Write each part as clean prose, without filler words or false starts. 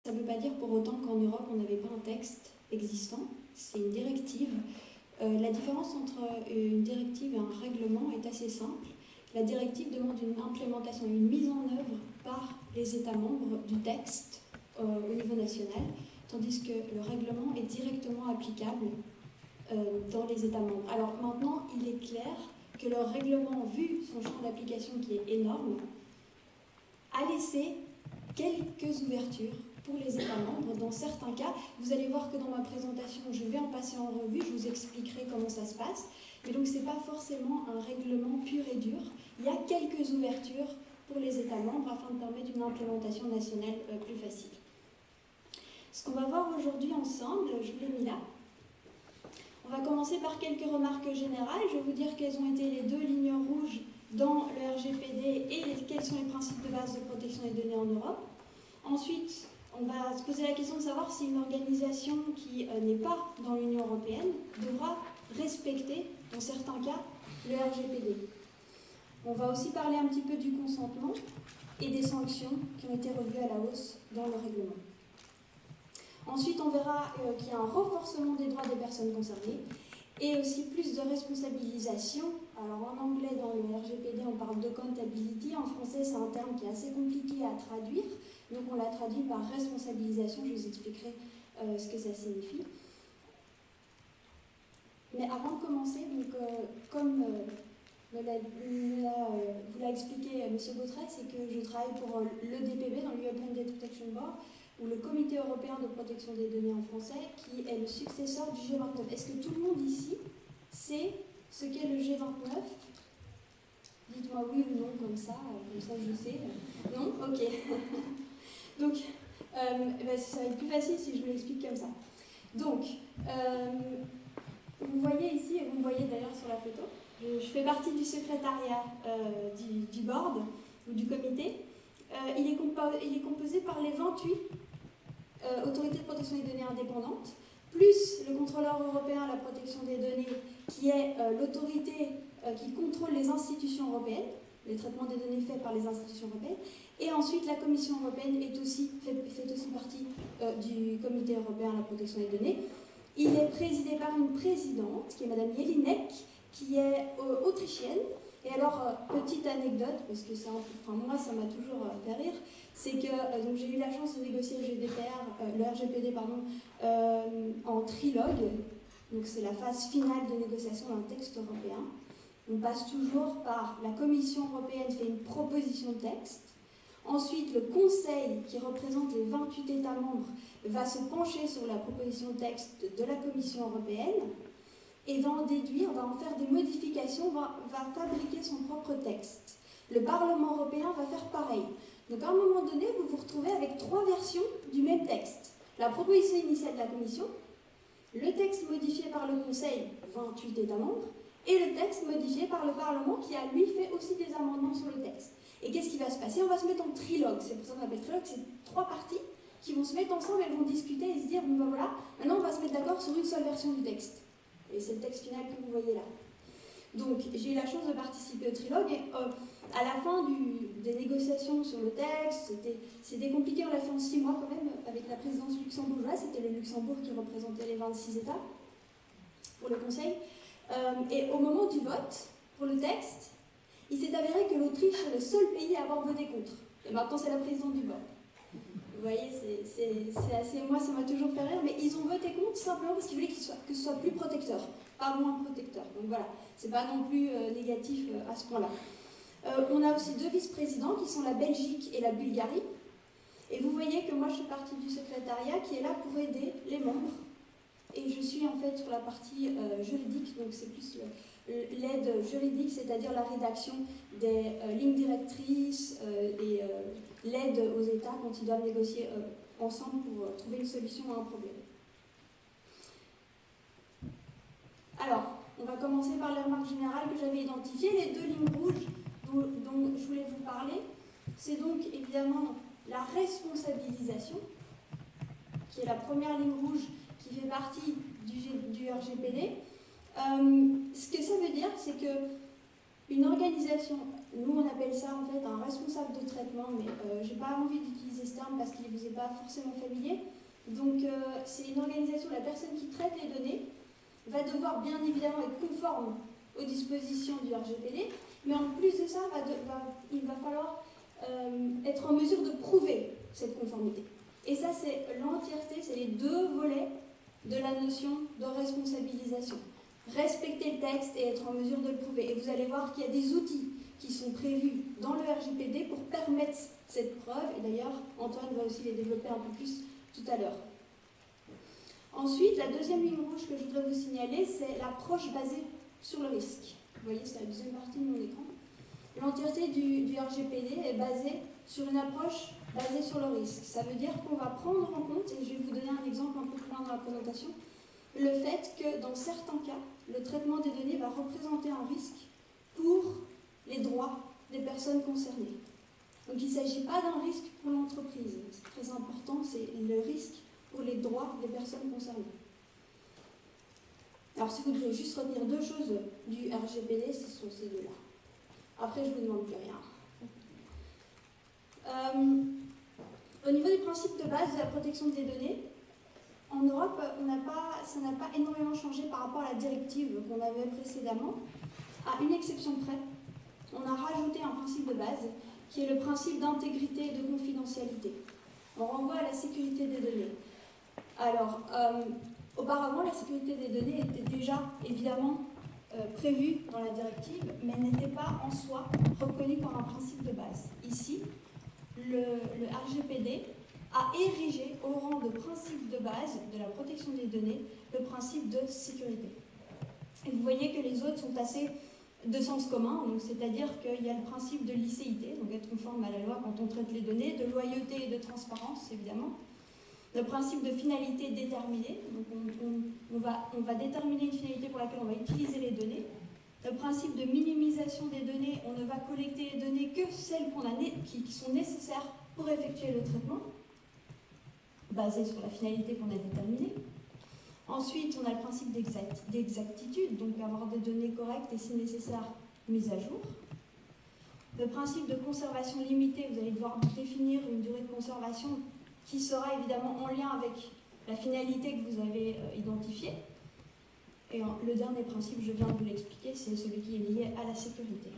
Ça ne veut pas dire pour autant qu'en Europe, on n'avait pas un texte existant. C'est une directive. La différence entre une directive et un règlement est assez simple. La directive demande une implémentation, une mise en œuvre par les États membres du texte au niveau national, tandis que le règlement est directement applicable dans les États membres. Alors maintenant, il est clair que le règlement, vu son champ d'application qui est énorme, a laissé quelques ouvertures pour les États membres. Dans certains cas, vous allez voir que dans ma présentation, je vais en passer en revue, je vous expliquerai comment ça se passe. Mais donc, ce n'est pas forcément un règlement pur et dur. Il y a quelques ouvertures pour les États membres afin de permettre une implémentation nationale plus facile. Ce qu'on va voir aujourd'hui ensemble, je vous l'ai mis là. On va commencer par quelques remarques générales. Je vais vous dire quelles ont été les deux lignes rouges dans le RGPD et quels sont les principes de base de protection des données en Europe. Ensuite, on va se poser la question de savoir si une organisation qui n'est pas dans l'Union européenne devra respecter, dans certains cas, le RGPD. On va aussi parler un petit peu du consentement et des sanctions qui ont été revues à la hausse dans le règlement. Ensuite, on verra qu'il y a un renforcement des droits des personnes concernées et aussi plus de responsabilisation. Alors en anglais, dans le RGPD, on parle d'accountability. En français, c'est un terme qui est assez compliqué à traduire. Donc on l'a traduit par responsabilisation. Je vous expliquerai ce que ça signifie. Mais avant de commencer, donc, comme vous l'a expliqué M. Gautret, c'est que je travaille pour l'EDPB, dans l'European Data Protection Board, ou le Comité européen de protection des données en français, qui est le successeur du G29. Est-ce que tout le monde ici sait ce qu'est le G29? Dites-moi oui ou non, comme ça je sais. Non? Ok. Donc, ça va être plus facile si je vous l'explique comme ça. Donc, vous voyez ici, et vous me voyez d'ailleurs sur la photo, je fais partie du secrétariat du board, ou du comité. Il est composé par les 28 autorités de protection des données indépendantes, plus le contrôleur européen à la protection des données, qui est l'autorité qui contrôle les institutions européennes, les traitements des données faits par les institutions européennes, et ensuite la Commission européenne fait aussi partie du Comité européen à la protection des données. Il est présidé par une présidente, qui est Madame Jelinek, qui est autrichienne. Et alors, petite anecdote, parce que moi ça m'a toujours fait rire, c'est que j'ai eu la chance de négocier le RGPD en trilogue. Donc c'est la phase finale de négociation d'un texte européen. On passe toujours par la Commission européenne fait une proposition de texte. Ensuite, le Conseil, qui représente les 28 États membres, va se pencher sur la proposition de texte de la Commission européenne et va en déduire, va en faire des modifications, va fabriquer son propre texte. Le Parlement européen va faire pareil. Donc à un moment donné, vous vous retrouvez avec 3 versions du même texte. La proposition initiale de la Commission, le texte modifié par le Conseil, 28 États membres, et le texte modifié par le Parlement qui a lui fait aussi des amendements sur le texte. Et qu'est-ce qui va se passer? On va se mettre en trilogue. C'est pour ça qu'on appelle trilogue, c'est 3 parties qui vont se mettre ensemble, elles vont discuter et se dire, bon ben voilà, maintenant on va se mettre d'accord sur une seule version du texte. Et c'est le texte final que vous voyez là. Donc, j'ai eu la chance de participer au trilogue et à la fin des négociations sur le texte, c'était compliqué, on l'a fait en 6 mois quand même, avec la présidence luxembourgeoise, c'était le Luxembourg qui représentait les 26 États pour le Conseil. Et au moment du vote, pour le texte, il s'est avéré que l'Autriche est le seul pays à avoir voté contre. Et maintenant, c'est la présidente du board. Vous voyez, c'est assez... Moi, ça m'a toujours fait rire, mais ils ont voté contre simplement parce qu'ils voulaient que ce soit plus protecteur, pas moins protecteur. Donc voilà, c'est pas non plus négatif à ce point-là. On a aussi 2 vice-présidents qui sont la Belgique et la Bulgarie. Et vous voyez que moi, je fais partie du secrétariat qui est là pour aider les membres. Et je suis en fait sur la partie juridique, donc c'est plus l'aide juridique, c'est-à-dire la rédaction des lignes directrices et l'aide aux États quand ils doivent négocier ensemble pour trouver une solution à un problème. Alors, on va commencer par les remarques générales que j'avais identifiées. Les 2 lignes rouges dont je voulais vous parler, c'est donc évidemment la responsabilisation, qui est la première ligne rouge qui fait partie du RGPD. Ce que ça veut dire, c'est qu'une organisation Nous, on appelle ça en fait un responsable de traitement, mais j'ai pas envie d'utiliser ce terme parce qu'il ne vous est pas forcément familier. Donc, c'est une organisation, la personne qui traite les données va devoir bien évidemment être conforme aux dispositions du RGPD, mais en plus de ça, il va falloir être en mesure de prouver cette conformité. Et ça, c'est l'entièreté, c'est les deux volets de la notion de responsabilisation. Respecter le texte et être en mesure de le prouver. Et vous allez voir qu'il y a des outils qui sont prévus dans le RGPD pour permettre cette preuve. Et d'ailleurs, Antoine va aussi les développer un peu plus tout à l'heure. Ensuite, la deuxième ligne rouge que je voudrais vous signaler, c'est l'approche basée sur le risque. Vous voyez, c'est la deuxième partie de mon écran. L'entièreté du RGPD est basée sur une approche basée sur le risque. Ça veut dire qu'on va prendre en compte, et je vais vous donner un exemple un peu plus loin dans la présentation, le fait que dans certains cas, le traitement des données va représenter un risque pour les droits des personnes concernées. Donc il ne s'agit pas d'un risque pour l'entreprise. C'est très important, c'est le risque pour les droits des personnes concernées. Alors si vous devez juste retenir deux choses du RGPD, ce sont ces deux-là. Après, je ne vous demande plus rien. Au niveau des principes de base de la protection des données, en Europe, ça n'a pas énormément changé par rapport à la directive qu'on avait précédemment. À une exception près, on a rajouté un principe de base qui est le principe d'intégrité et de confidentialité. On renvoie à la sécurité des données. Alors, auparavant, la sécurité des données était déjà évidemment prévue dans la directive, mais n'était pas en soi reconnue comme un principe de base. Ici, le RGPD a érigé au rang de principe de base de la protection des données le principe de sécurité. Et vous voyez que les autres sont assez de sens commun, c'est-à-dire qu'il y a le principe de licéité, donc être conforme à la loi quand on traite les données, de loyauté et de transparence, évidemment. Le principe de finalité déterminée, donc on va déterminer une finalité pour laquelle on va utiliser les données. Le principe de minimisation des données, on ne va collecter les données que celles qui sont nécessaires pour effectuer le traitement, basé sur la finalité qu'on a déterminée. Ensuite, on a le principe d'exactitude, donc avoir des données correctes et si nécessaire, mises à jour. Le principe de conservation limitée, vous allez devoir définir une durée de conservation qui sera évidemment en lien avec la finalité que vous avez identifiée. Et le dernier principe, je viens de vous l'expliquer, c'est celui qui est lié à la sécurité.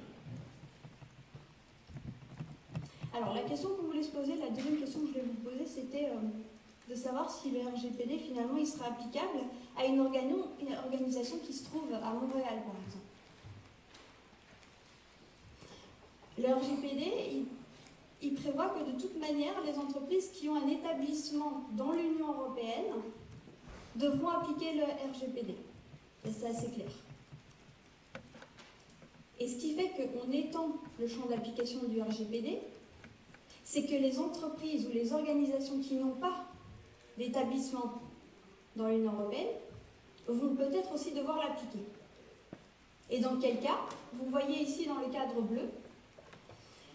Alors, la question qu'on voulait se poser, la deuxième question que je voulais vous poser, c'était de savoir si le RGPD, finalement, il sera applicable à une organisation qui se trouve à Montréal, par exemple. Le RGPD, il prévoit que de toute manière, les entreprises qui ont un établissement dans l'Union européenne devront appliquer le RGPD. Et c'est assez clair. Et ce qui fait qu'on étend le champ d'application du RGPD, c'est que les entreprises ou les organisations qui n'ont pas d'établissement dans l'Union européenne vont peut-être aussi devoir l'appliquer. Et dans quel cas? Vous voyez ici dans le cadre bleu,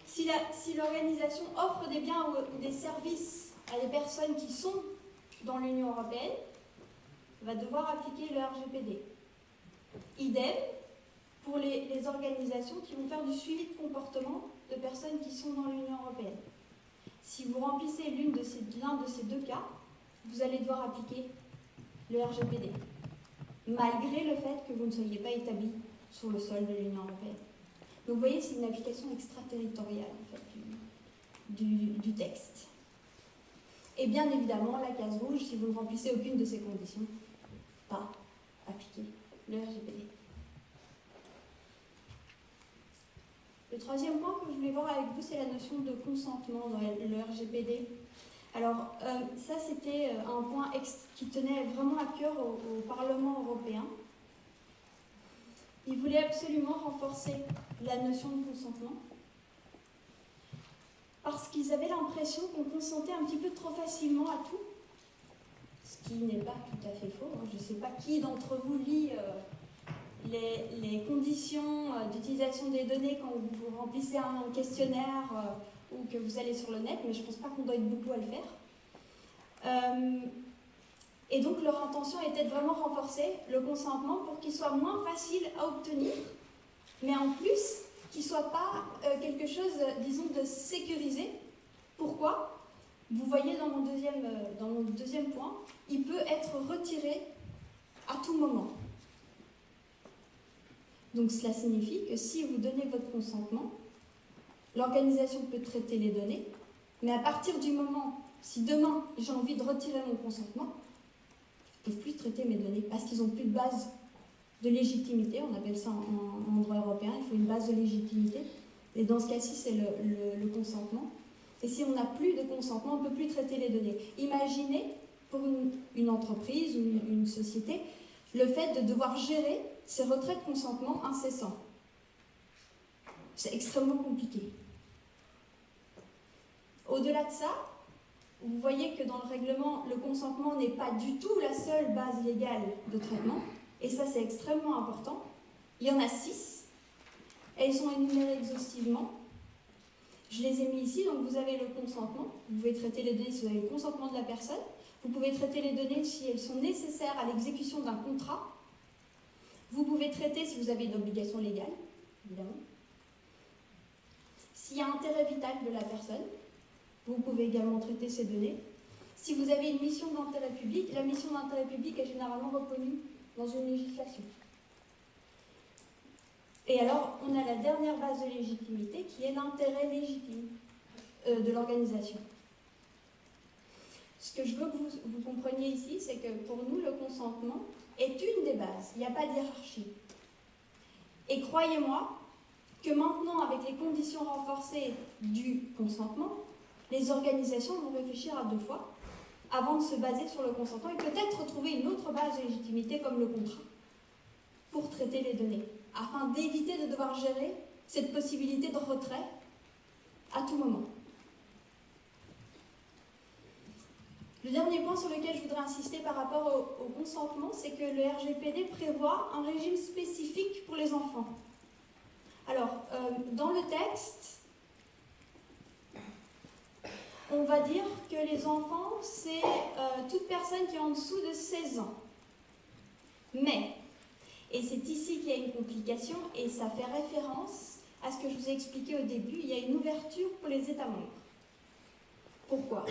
si l'organisation offre des biens ou des services à des personnes qui sont dans l'Union européenne, elle va devoir appliquer le RGPD. Idem pour les organisations qui vont faire du suivi de comportement de personnes qui sont dans l'Union européenne. Si vous remplissez l'un de ces deux cas, vous allez devoir appliquer le RGPD, malgré le fait que vous ne soyez pas établi sur le sol de l'Union européenne. Donc vous voyez, c'est une application extraterritoriale en fait, du texte. Et bien évidemment, la case rouge, si vous ne remplissez aucune de ces conditions, pas appliquer le RGPD. Le troisième point que je voulais voir avec vous, c'est la notion de consentement dans le RGPD. Alors, ça, c'était un point qui tenait vraiment à cœur au Parlement européen. Il voulait absolument renforcer la notion de consentement parce qu'ils avaient l'impression qu'on consentait un petit peu trop facilement à tout, ce qui n'est pas tout à fait faux. Je ne sais pas qui d'entre vous lit les conditions d'utilisation des données quand vous remplissez un questionnaire ou que vous allez sur le net, mais je ne pense pas qu'on doit être beaucoup à le faire. Et donc leur intention était de vraiment renforcer le consentement pour qu'il soit moins facile à obtenir, mais en plus qui ne soit pas quelque chose, disons, de sécurisé. Pourquoi ? Vous voyez dans mon deuxième point, il peut être retiré à tout moment. Donc cela signifie que si vous donnez votre consentement, l'organisation peut traiter les données, mais à partir du moment, si demain j'ai envie de retirer mon consentement, ils ne peuvent plus traiter mes données parce qu'ils n'ont plus de base de légitimité, on appelle ça en droit européen, il faut une base de légitimité, et dans ce cas-ci c'est le consentement. Et si on n'a plus de consentement, on ne peut plus traiter les données. Imaginez, pour une entreprise ou une société, le fait de devoir gérer ces retraits de consentement incessants. C'est extrêmement compliqué. Au-delà de ça, vous voyez que dans le règlement, le consentement n'est pas du tout la seule base légale de traitement, et ça c'est extrêmement important. Il y en a 6, elles sont énumérées exhaustivement. Je les ai mis ici, donc vous avez le consentement, vous pouvez traiter les données si vous avez le consentement de la personne, vous pouvez traiter les données si elles sont nécessaires à l'exécution d'un contrat, vous pouvez traiter si vous avez une obligation légale, évidemment, s'il y a un intérêt vital de la personne, vous pouvez également traiter ces données. Si vous avez une mission d'intérêt public, la mission d'intérêt public est généralement reconnue dans une législation. Et alors, on a la dernière base de légitimité qui est l'intérêt légitime de l'organisation. Ce que je veux que vous compreniez ici, c'est que pour nous, le consentement est une des bases. Il n'y a pas de hiérarchie. Et croyez-moi que maintenant, avec les conditions renforcées du consentement, les organisations vont réfléchir à 2 fois avant de se baser sur le consentement et peut-être trouver une autre base de légitimité comme le contrat pour traiter les données, afin d'éviter de devoir gérer cette possibilité de retrait à tout moment. Le dernier point sur lequel je voudrais insister par rapport au consentement, c'est que le RGPD prévoit un régime spécifique pour les enfants. Alors, dans le texte, on va dire que les enfants, c'est toute personne qui est en dessous de 16 ans. Mais, et c'est ici qu'il y a une complication, et ça fait référence à ce que je vous ai expliqué au début, il y a une ouverture pour les États membres. Pourquoi ?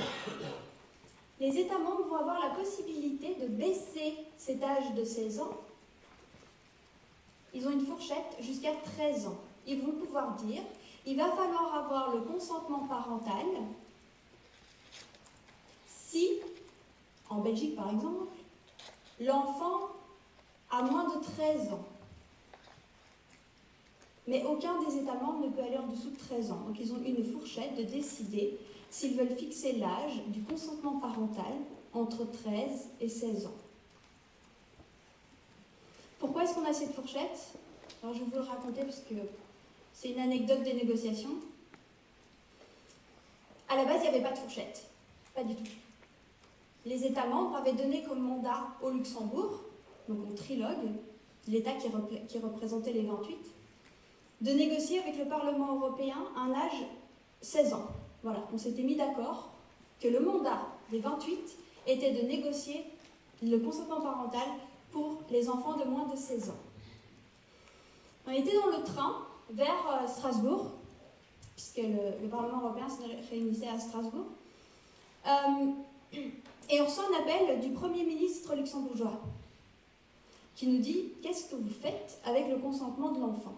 Les États membres vont avoir la possibilité de baisser cet âge de 16 ans. Ils ont une fourchette jusqu'à 13 ans. Ils vont pouvoir dire, il va falloir avoir le consentement parental si, en Belgique par exemple, l'enfant a moins de 13 ans. Mais aucun des États membres ne peut aller en dessous de 13 ans. Donc ils ont une fourchette de décider s'ils veulent fixer l'âge du consentement parental entre 13 et 16 ans. Pourquoi est-ce qu'on a cette fourchette ? Alors je vais vous le raconter parce que c'est une anecdote des négociations. À la base, il n'y avait pas de fourchette. Pas du tout. Les États membres avaient donné comme mandat au Luxembourg, donc au trilogue, l'État qui représentait les 28, de négocier avec le Parlement européen un âge 16 ans. Voilà, on s'était mis d'accord que le mandat des 28 était de négocier le consentement parental pour les enfants de moins de 16 ans. On était dans le train vers Strasbourg, puisque le Parlement européen se réunissait à Strasbourg, et on reçoit un appel du Premier ministre luxembourgeois qui nous dit « Qu'est-ce que vous faites avec le consentement de l'enfant ?»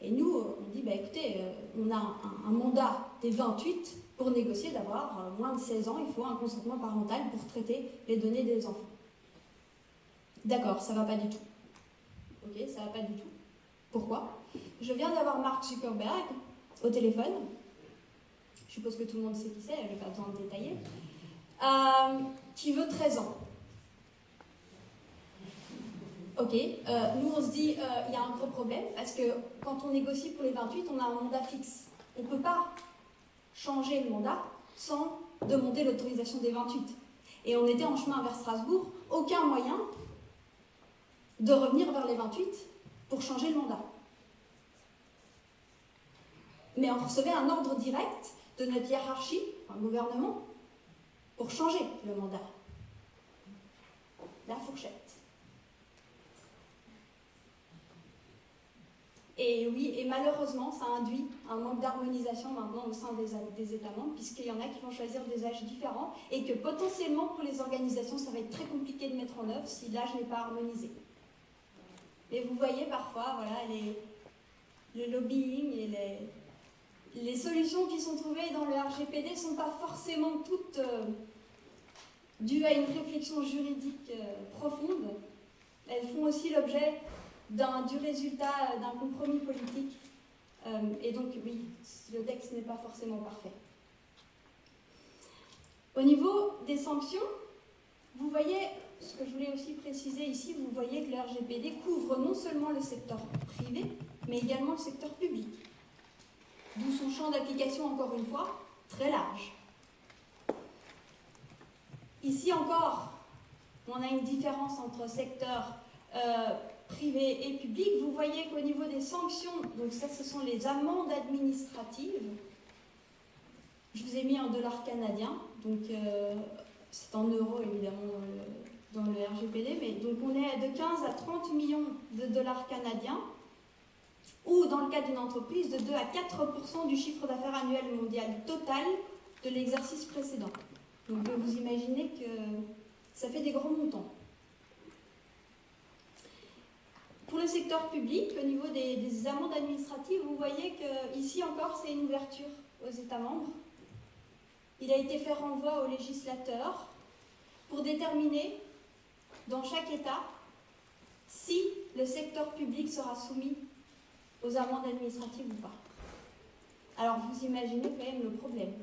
Et nous, on dit, écoutez, on a un mandat des 28 pour négocier d'avoir moins de 16 ans, il faut un consentement parental pour traiter les données des enfants. D'accord, ça ne va pas du tout. Ok, ça ne va pas du tout. Pourquoi ? Je viens d'avoir Mark Zuckerberg au téléphone. Je suppose que tout le monde sait qui c'est, je n'ai pas besoin de détailler. Qui veut 13 ans. Ok, nous on se dit, il y a un gros problème, parce que quand on négocie pour les 28, on a un mandat fixe. On ne peut pas changer le mandat sans demander l'autorisation des 28. Et on était en chemin vers Strasbourg, aucun moyen de revenir vers les 28 pour changer le mandat. Mais on recevait un ordre direct de notre hiérarchie, un gouvernement, pour changer le mandat. La fourchette. Et oui, et malheureusement, ça induit un manque d'harmonisation maintenant au sein des États membres, puisqu'il y en a qui vont choisir des âges différents, et que potentiellement pour les organisations, ça va être très compliqué de mettre en œuvre si l'âge n'est pas harmonisé. Et vous voyez parfois, voilà, le lobbying et les solutions qui sont trouvées dans le RGPD ne sont pas forcément toutes dues à une réflexion juridique profonde. Elles font aussi l'objet du résultat d'un compromis politique. Et donc, oui, le texte n'est pas forcément parfait. Au niveau des sanctions, vous voyez, ce que je voulais aussi préciser ici, vous voyez que le RGPD couvre non seulement le secteur privé, mais également le secteur public. D'où son champ d'application, encore une fois, très large. Ici encore, on a une différence entre secteur privé et public. Vous voyez qu'au niveau des sanctions, donc ça ce sont les amendes administratives, je vous ai mis en dollars canadiens, donc c'est en euros évidemment dans le RGPD, mais donc on est de 15 à 30 millions de dollars canadiens, ou dans le cas d'une entreprise, de 2 à 4% du chiffre d'affaires annuel mondial total de l'exercice précédent. Donc vous imaginez que ça fait des gros montants. Pour le secteur public, au niveau des amendes administratives, vous voyez qu'ici encore, c'est une ouverture aux États membres. Il a été fait renvoi au législateur pour déterminer, dans chaque État, si le secteur public sera soumis aux amendes administratives ou pas. Alors, vous imaginez quand même le problème.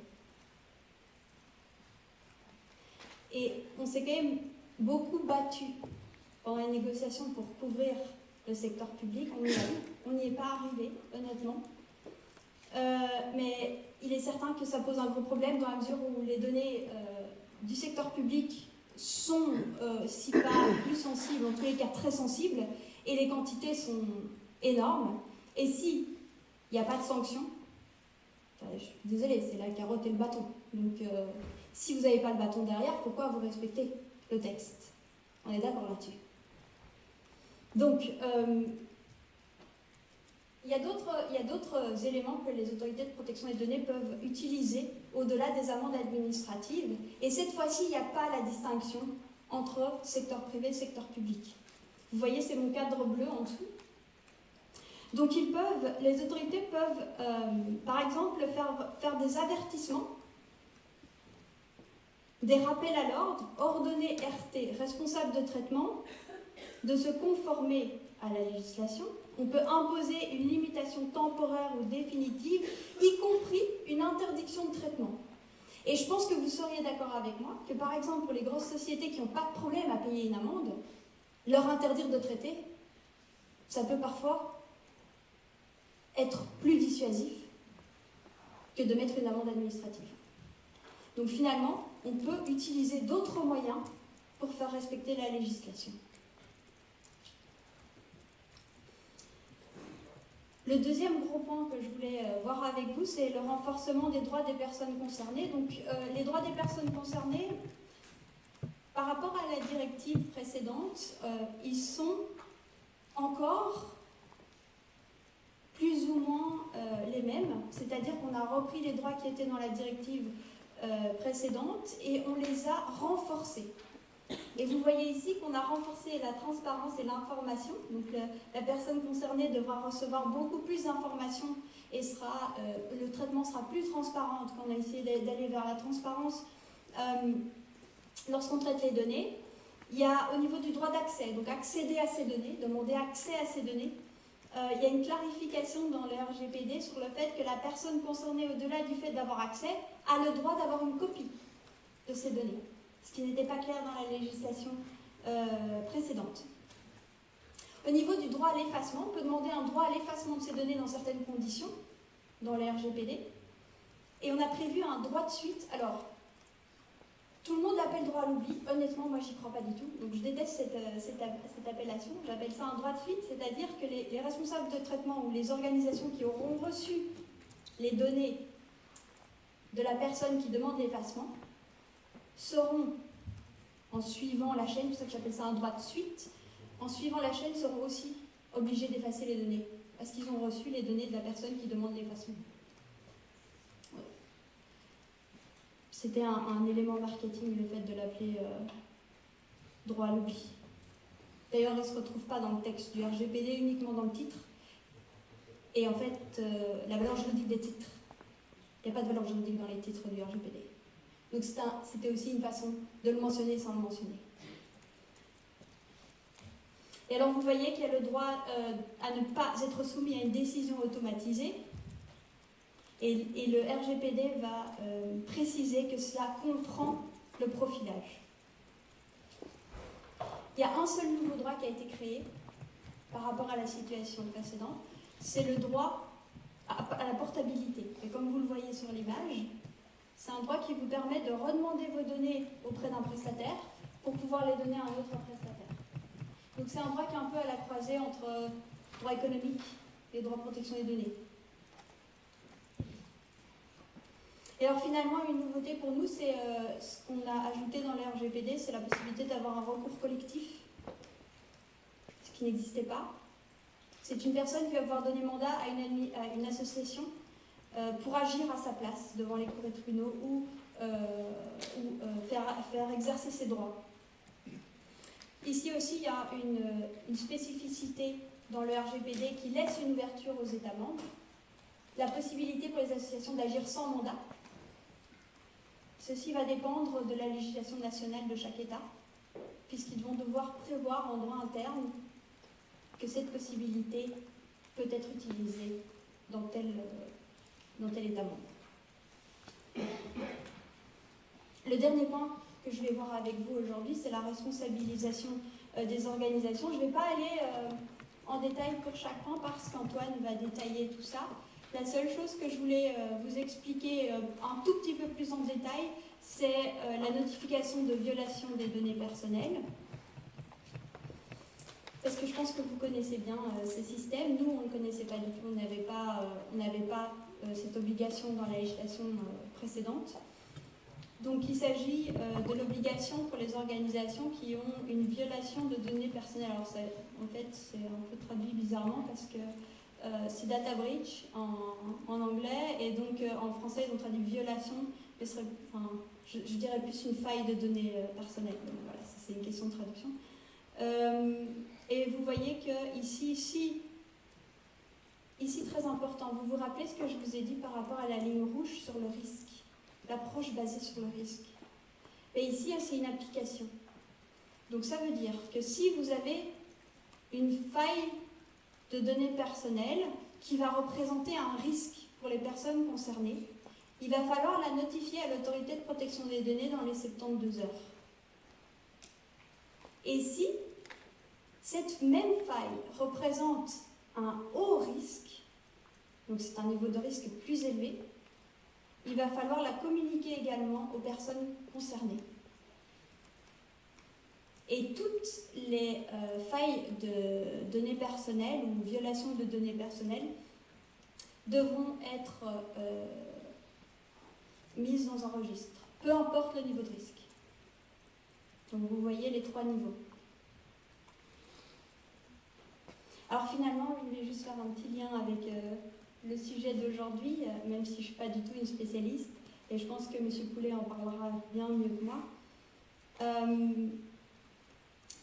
Et on s'est quand même beaucoup battu pendant les négociations pour couvrir le secteur public. On n'y est pas arrivé, honnêtement. Mais il est certain que ça pose un gros problème dans la mesure où les données du secteur public sont, si pas plus sensibles, en tous les cas très sensibles, et les quantités sont énormes. Et s'il n'y a pas de sanction, je suis désolée, c'est la carotte et le bâton. Donc, si vous n'avez pas le bâton derrière, pourquoi vous respectez le texte? On est d'accord là-dessus. Donc, il y a d'autres éléments que les autorités de protection des données peuvent utiliser au-delà des amendes administratives. Et cette fois-ci, il n'y a pas la distinction entre secteur privé et secteur public. Vous voyez, c'est mon cadre bleu en dessous. Donc, les autorités peuvent, par exemple, faire des avertissements, des rappels à l'ordre, ordonner RT, responsable de traitement, de se conformer à la législation. On peut imposer une limitation temporaire ou définitive, y compris une interdiction de traitement. Et je pense que vous seriez d'accord avec moi que, par exemple, pour les grosses sociétés qui n'ont pas de problème à payer une amende, leur interdire de traiter, ça peut parfois être plus dissuasif que de mettre une amende administrative. Donc finalement, on peut utiliser d'autres moyens pour faire respecter la législation. Le deuxième gros point que je voulais voir avec vous, c'est le renforcement des droits des personnes concernées. Donc les droits des personnes concernées, par rapport à la directive précédente, ils sont encore plus ou moins les mêmes, c'est-à-dire qu'on a repris les droits qui étaient dans la directive précédente et on les a renforcés. Et vous voyez ici qu'on a renforcé la transparence et l'information. Donc la personne concernée devra recevoir beaucoup plus d'informations et le traitement sera plus transparent. En tout cas, on a essayé d'aller vers la transparence lorsqu'on traite les données. Il y a au niveau du droit d'accès, donc accéder à ces données, demander accès à ces données. Il y a une clarification dans le RGPD sur le fait que la personne concernée, au-delà du fait d'avoir accès, a le droit d'avoir une copie de ces données, ce qui n'était pas clair dans la législation précédente. Au niveau du droit à l'effacement, on peut demander un droit à l'effacement de ces données dans certaines conditions, dans le RGPD, et on a prévu un droit de suite. Alors, tout le monde l'appelle droit à l'oubli. Honnêtement, moi, j'y crois pas du tout. Donc, je déteste cette appellation. J'appelle ça un droit de suite, c'est-à-dire que les responsables de traitement ou les organisations qui auront reçu les données de la personne qui demande l'effacement seront, en suivant la chaîne, c'est pour ça que j'appelle ça un droit de suite, en suivant la chaîne, seront aussi obligés d'effacer les données parce qu'ils ont reçu les données de la personne qui demande l'effacement. Ouais. C'était un élément marketing, le fait de l'appeler droit à l'oubli. D'ailleurs, il ne se retrouve pas dans le texte du RGPD, uniquement dans le titre. Et en fait, la valeur juridique des titres, il n'y a pas de valeur juridique dans les titres du RGPD. Donc c'était aussi une façon de le mentionner sans le mentionner. Et alors vous voyez qu'il y a le droit à ne pas être soumis à une décision automatisée. Et le RGPD va préciser que cela comprend le profilage. Il y a un seul nouveau droit qui a été créé par rapport à la situation précédente, c'est le droit à la portabilité. Et comme vous le voyez sur l'image, c'est un droit qui vous permet de redemander vos données auprès d'un prestataire pour pouvoir les donner à un autre prestataire. Donc c'est un droit qui est un peu à la croisée entre droit économique et droit de protection des données. Et alors finalement, une nouveauté pour nous, c'est ce qu'on a ajouté dans le RGPD, c'est la possibilité d'avoir un recours collectif, ce qui n'existait pas. C'est une personne qui va pouvoir donner mandat à une association pour agir à sa place devant les cours et tribunaux ou faire exercer ses droits. Ici aussi, il y a une spécificité dans le RGPD qui laisse une ouverture aux États membres, la possibilité pour les associations d'agir sans mandat. Ceci va dépendre de la législation nationale de chaque État, puisqu'ils vont devoir prévoir en droit interne que cette possibilité peut être utilisée dans tel État membre. Le dernier point que je vais voir avec vous aujourd'hui, c'est la responsabilisation des organisations. Je ne vais pas aller en détail pour chaque point parce qu'Antoine va détailler tout ça. La seule chose que je voulais vous expliquer un tout petit peu plus en détail, c'est la notification de violation des données personnelles. Parce que je pense que vous connaissez bien ces systèmes. Nous, on ne connaissait pas du tout. On n'avait pas cette obligation dans la législation précédente. Donc, il s'agit de l'obligation pour les organisations qui ont une violation de données personnelles. Alors, en fait, c'est un peu traduit bizarrement parce que c'est data breach en anglais, et donc en français, ils ont traduit violation, mais je dirais plus une faille de données personnelles. Donc, voilà, c'est une question de traduction. Et vous voyez que ici, très important, vous vous rappelez ce que je vous ai dit par rapport à la ligne rouge sur le risque, l'approche basée sur le risque. Et ici, c'est une application. Donc ça veut dire que si vous avez une faille de données personnelles qui va représenter un risque pour les personnes concernées, il va falloir la notifier à l'autorité de protection des données dans les 72 heures. Et si cette même faille représente un haut risque, donc c'est un niveau de risque plus élevé, il va falloir la communiquer également aux personnes concernées. Et toutes les failles de données personnelles ou violations de données personnelles devront être mises dans un registre, peu importe le niveau de risque. Donc vous voyez les 3 niveaux. Alors finalement, je voulais juste faire un petit lien avec le sujet d'aujourd'hui, même si je ne suis pas du tout une spécialiste, et je pense que M. Poulet en parlera bien mieux que moi.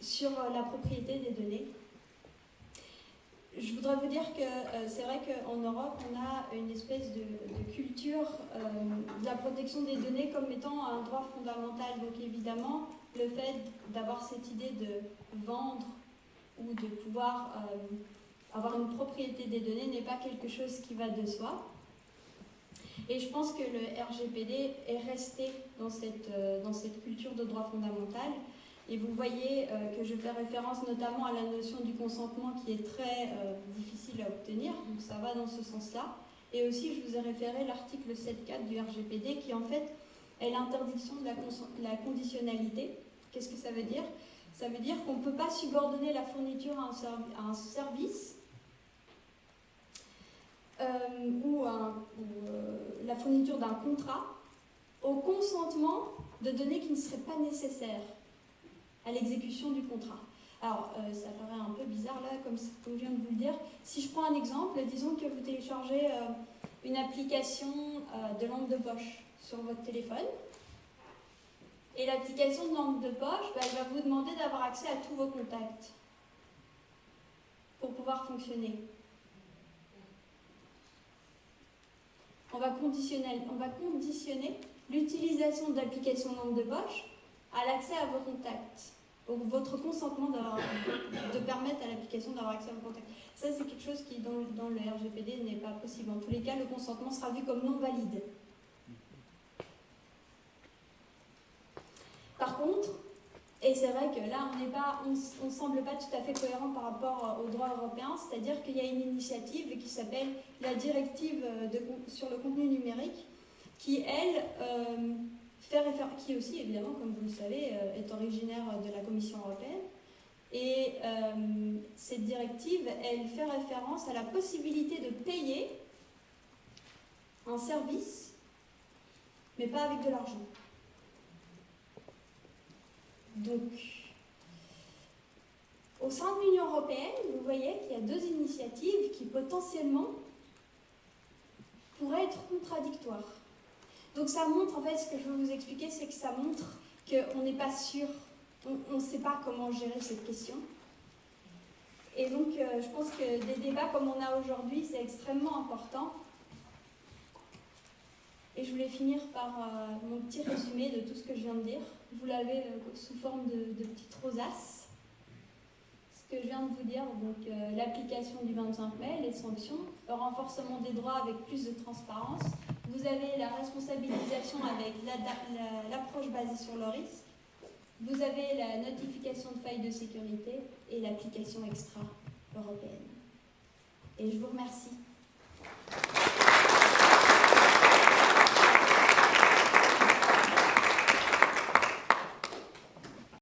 Sur la propriété des données. Je voudrais vous dire que c'est vrai qu'en Europe, on a une espèce de culture de la protection des données comme étant un droit fondamental. Donc évidemment, le fait d'avoir cette idée de vendre ou de pouvoir avoir une propriété des données n'est pas quelque chose qui va de soi. Et je pense que le RGPD est resté dans cette culture de droit fondamental. Et vous voyez que je fais référence notamment à la notion du consentement qui est très difficile à obtenir, donc ça va dans ce sens-là. Et aussi, je vous ai référé l'article 7.4 du RGPD qui, en fait, est l'interdiction de la conditionnalité. Qu'est-ce que ça veut dire? Ça veut dire qu'on ne peut pas subordonner la fourniture à un service ou la fourniture d'un contrat au consentement de données qui ne seraient pas nécessaires à l'exécution du contrat. Alors, ça paraît un peu bizarre là, comme je viens de vous le dire. Si je prends un exemple, disons que vous téléchargez une application de lampe de poche sur votre téléphone. Et l'application de lampe de poche, elle va vous demander d'avoir accès à tous vos contacts pour pouvoir fonctionner. On va conditionner l'utilisation de l'application lampe de poche à l'accès à vos contacts. Donc votre consentement de permettre à l'application d'avoir accès à vos contacts. Ça, c'est quelque chose qui, dans le RGPD, n'est pas possible. En tous les cas, le consentement sera vu comme non valide. Par contre, et c'est vrai que là, on ne semble pas tout à fait cohérent par rapport au droit européen, c'est-à-dire qu'il y a une initiative qui s'appelle la directive sur le contenu numérique, qui, elle, qui aussi, évidemment, comme vous le savez, est originaire de la Commission européenne. Et cette directive, elle fait référence à la possibilité de payer un service, mais pas avec de l'argent. Donc, au sein de l'Union européenne, vous voyez qu'il y a deux initiatives qui potentiellement pourraient être contradictoires. Donc ça montre, en fait, ce que je veux vous expliquer, c'est que ça montre qu'on n'est pas sûr, on ne sait pas comment gérer cette question. Et donc, je pense que des débats comme on a aujourd'hui, c'est extrêmement important. Et je voulais finir par mon petit résumé de tout ce que je viens de dire. Vous l'avez sous forme de petites rosaces. Ce que je viens de vous dire, donc l'application du 25 mai, les sanctions, le renforcement des droits avec plus de transparence. Vous avez la responsabilisation avec l'approche basée sur le risque. Vous avez la notification de failles de sécurité et l'application extra-européenne. Et je vous remercie.